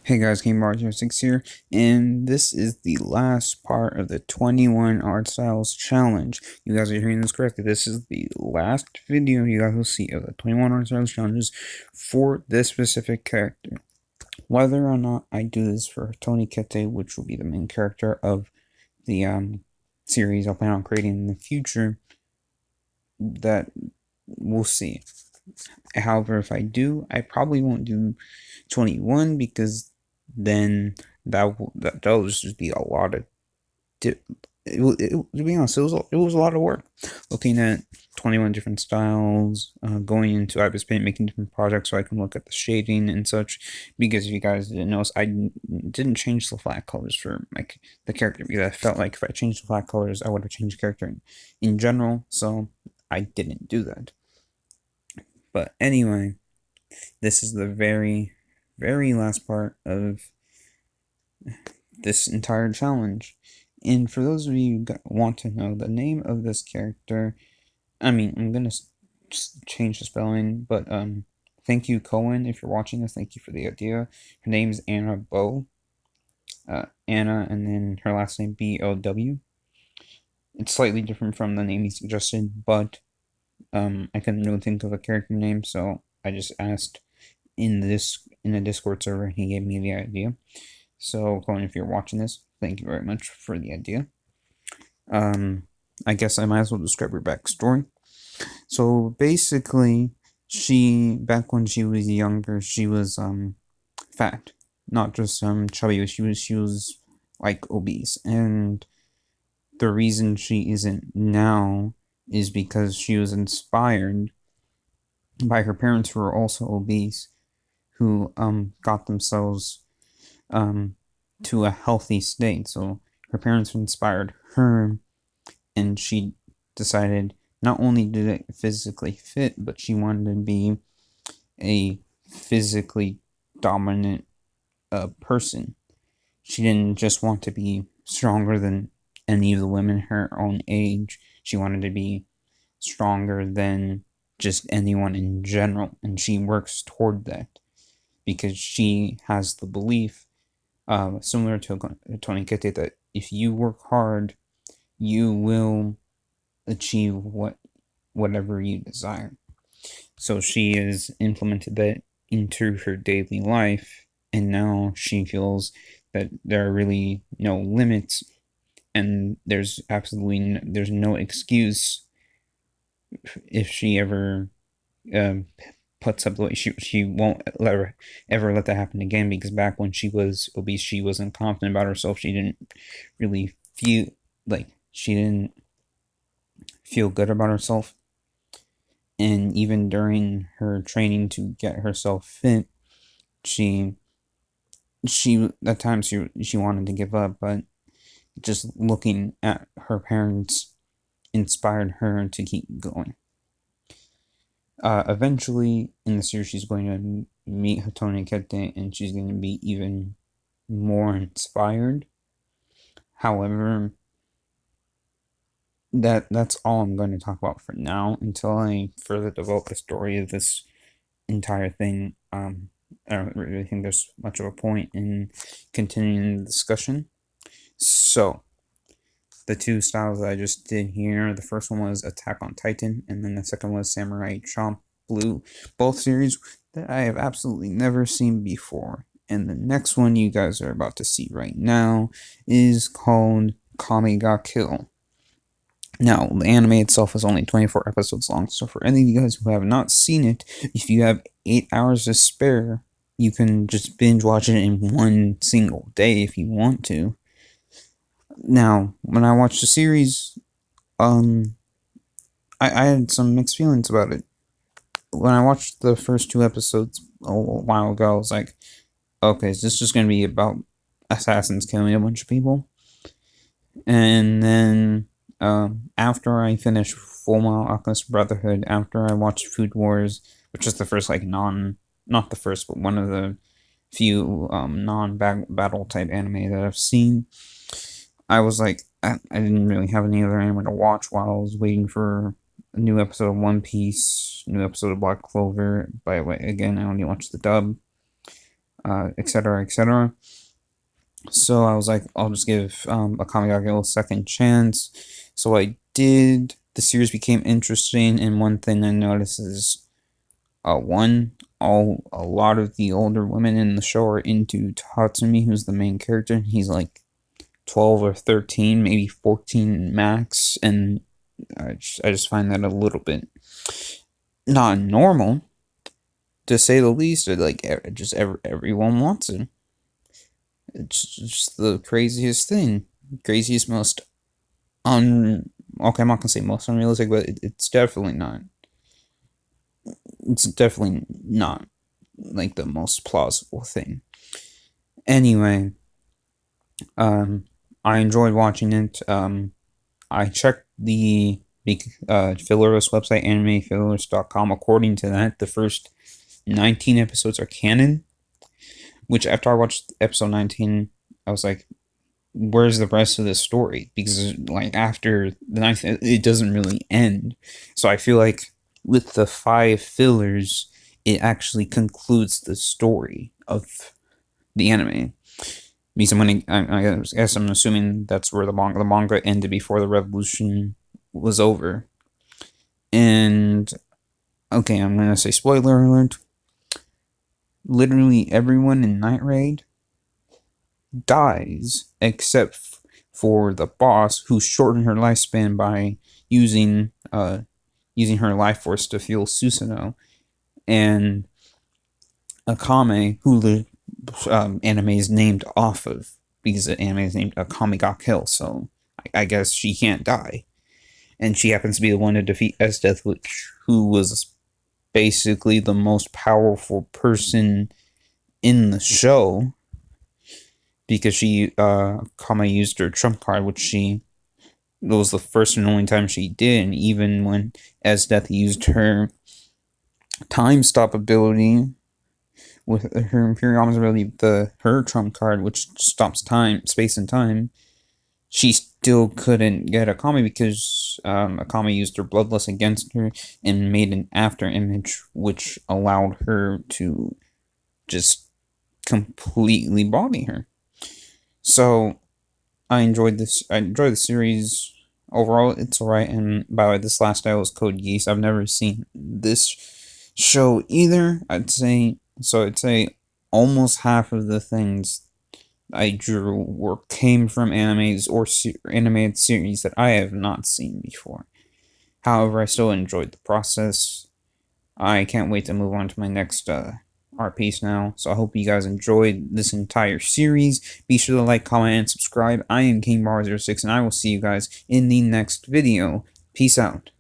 Hey guys, KingBar06 here, and this is the last part of the 21 Art Styles Challenge. You guys are hearing this correctly. This is the last video you guys will see of the 21 Art Styles Challenges for this specific character. Whether or not I do this for Tony Kete, which will be the main character of the series I plan on creating in the future, that we'll see. However, if I do, I probably won't do 21 because then that'll just be a lot of to be honest, it was a lot of work looking at 21 different styles, going into Ibis Paint, making different projects so I can look at the shading and such. Because if you guys didn't notice, I didn't change the flat colors for like the character because I felt like if I changed the flat colors, I would have changed the character in general. So I didn't do that. But anyway, this is the very, very last part of this entire challenge. And for those of you who want to know the name of this character, I mean, I'm gonna just change the spelling, but thank you, Cohen, if you're watching this. Thank you for the idea. Her name's Anna Bow. Anna, and then her last name B-O-W. It's slightly different from the name he suggested, but I couldn't really think of a character name, so I just asked in the Discord server, and he gave me the idea. So, Cohen, if you're watching this, thank you very much for the idea. I guess I might as well describe her backstory. So basically, back when she was younger, she was fat, not just chubby. She was like obese, and the reason she isn't now is because she was inspired by her parents who were also obese, who got themselves to a healthy state. So her parents inspired her, and she decided not only did it physically fit, but she wanted to be a physically dominant person. She didn't just want to be stronger than any of the women her own age. She wanted to be stronger than just anyone in general, and she works toward that because she has the belief, similar to Tony Kete, that if you work hard, you will achieve whatever you desire. So she has implemented that into her daily life, and now she feels that there are really no limits, and there's no excuse if she ever puts up the weight. She won't ever let that happen again, because back when she was obese, she wasn't confident about herself. She didn't really feel good about herself, and even during her training to get herself fit, she at times she wanted to give up, but just looking at her parents inspired her to keep going. Eventually in the series, she's going to meet Hatone Kete, and she's going to be even more inspired. However, that's all I'm going to talk about for now until I further develop the story of this entire thing. I don't really think there's much of a point in continuing the discussion. So, the two styles that I just did here, the first one was Attack on Titan, and then the second was Samurai Champloo. Both series that I have absolutely never seen before. And the next one you guys are about to see right now is called Kami ga Kill. Now, the anime itself is only 24 episodes long, so for any of you guys who have not seen it, if you have 8 hours to spare, you can just binge watch it in one single day if you want to. Now, when I watched the series, I had some mixed feelings about it. When I watched the first 2 episodes a while ago, I was like, okay, is this just going to be about assassins killing a bunch of people? And then after I finished Fullmetal Alchemist Brotherhood, after I watched Food Wars, which is the first, like, not the first, but one of the few non-battle type anime that I've seen, I was like, I didn't really have any other anime to watch while I was waiting for a new episode of One Piece, new episode of Black Clover. By the way, again, I only watched the dub. etc., etc. So I was like, I'll just give Akame ga Kill a second chance. So I did. The series became interesting, and one thing I noticed is, a lot of the older women in the show are into Tatsumi, who's the main character. He's like 12 or 13, maybe 14 max, and I just find that a little bit not normal, to say the least. Like, everyone wants it. It's just the craziest thing, craziest, most okay, I'm not gonna say most unrealistic, but it's definitely not. It's definitely not like the most plausible thing. Anyway, I enjoyed watching it. I checked the Fillers website, animefillers.com. According to that, the first 19 episodes are canon, which after I watched episode 19, I was like, where's the rest of the story? Because like after the 9th, it doesn't really end. So I feel like with the 5 fillers, it actually concludes the story of the anime. Because I guess I'm assuming that's where the manga ended before the revolution was over. And okay, I'm gonna say spoiler alert. Literally everyone in Night Raid dies except for the boss, who shortened her lifespan by using her life force to fuel Susanoo, and Akame, who the anime is named off of, because the anime is named Akame ga Kill, so I guess she can't die. And she happens to be the one to defeat Esdeath, who was basically the most powerful person in the show, because Akame used her trump card, which it was the first and only time she did. And even when Esdeath used her time stop ability with her Imperial Arms ability, her trump card, which stops time, space and time, she still couldn't get Akame, because Akame used her bloodlust against her and made an after image, which allowed her to just completely body her. So I enjoyed this. I enjoyed the series overall. It's alright. And by the way, this last title was Code Geass. I've never seen this show either. I'd say almost half of the things I drew came from animes or animated series that I have not seen before. However, I still enjoyed the process. I can't wait to move on to my next art piece now. So I hope you guys enjoyed this entire series. Be sure to like, comment, and subscribe. I am KingBar06, and I will see you guys in the next video. Peace out.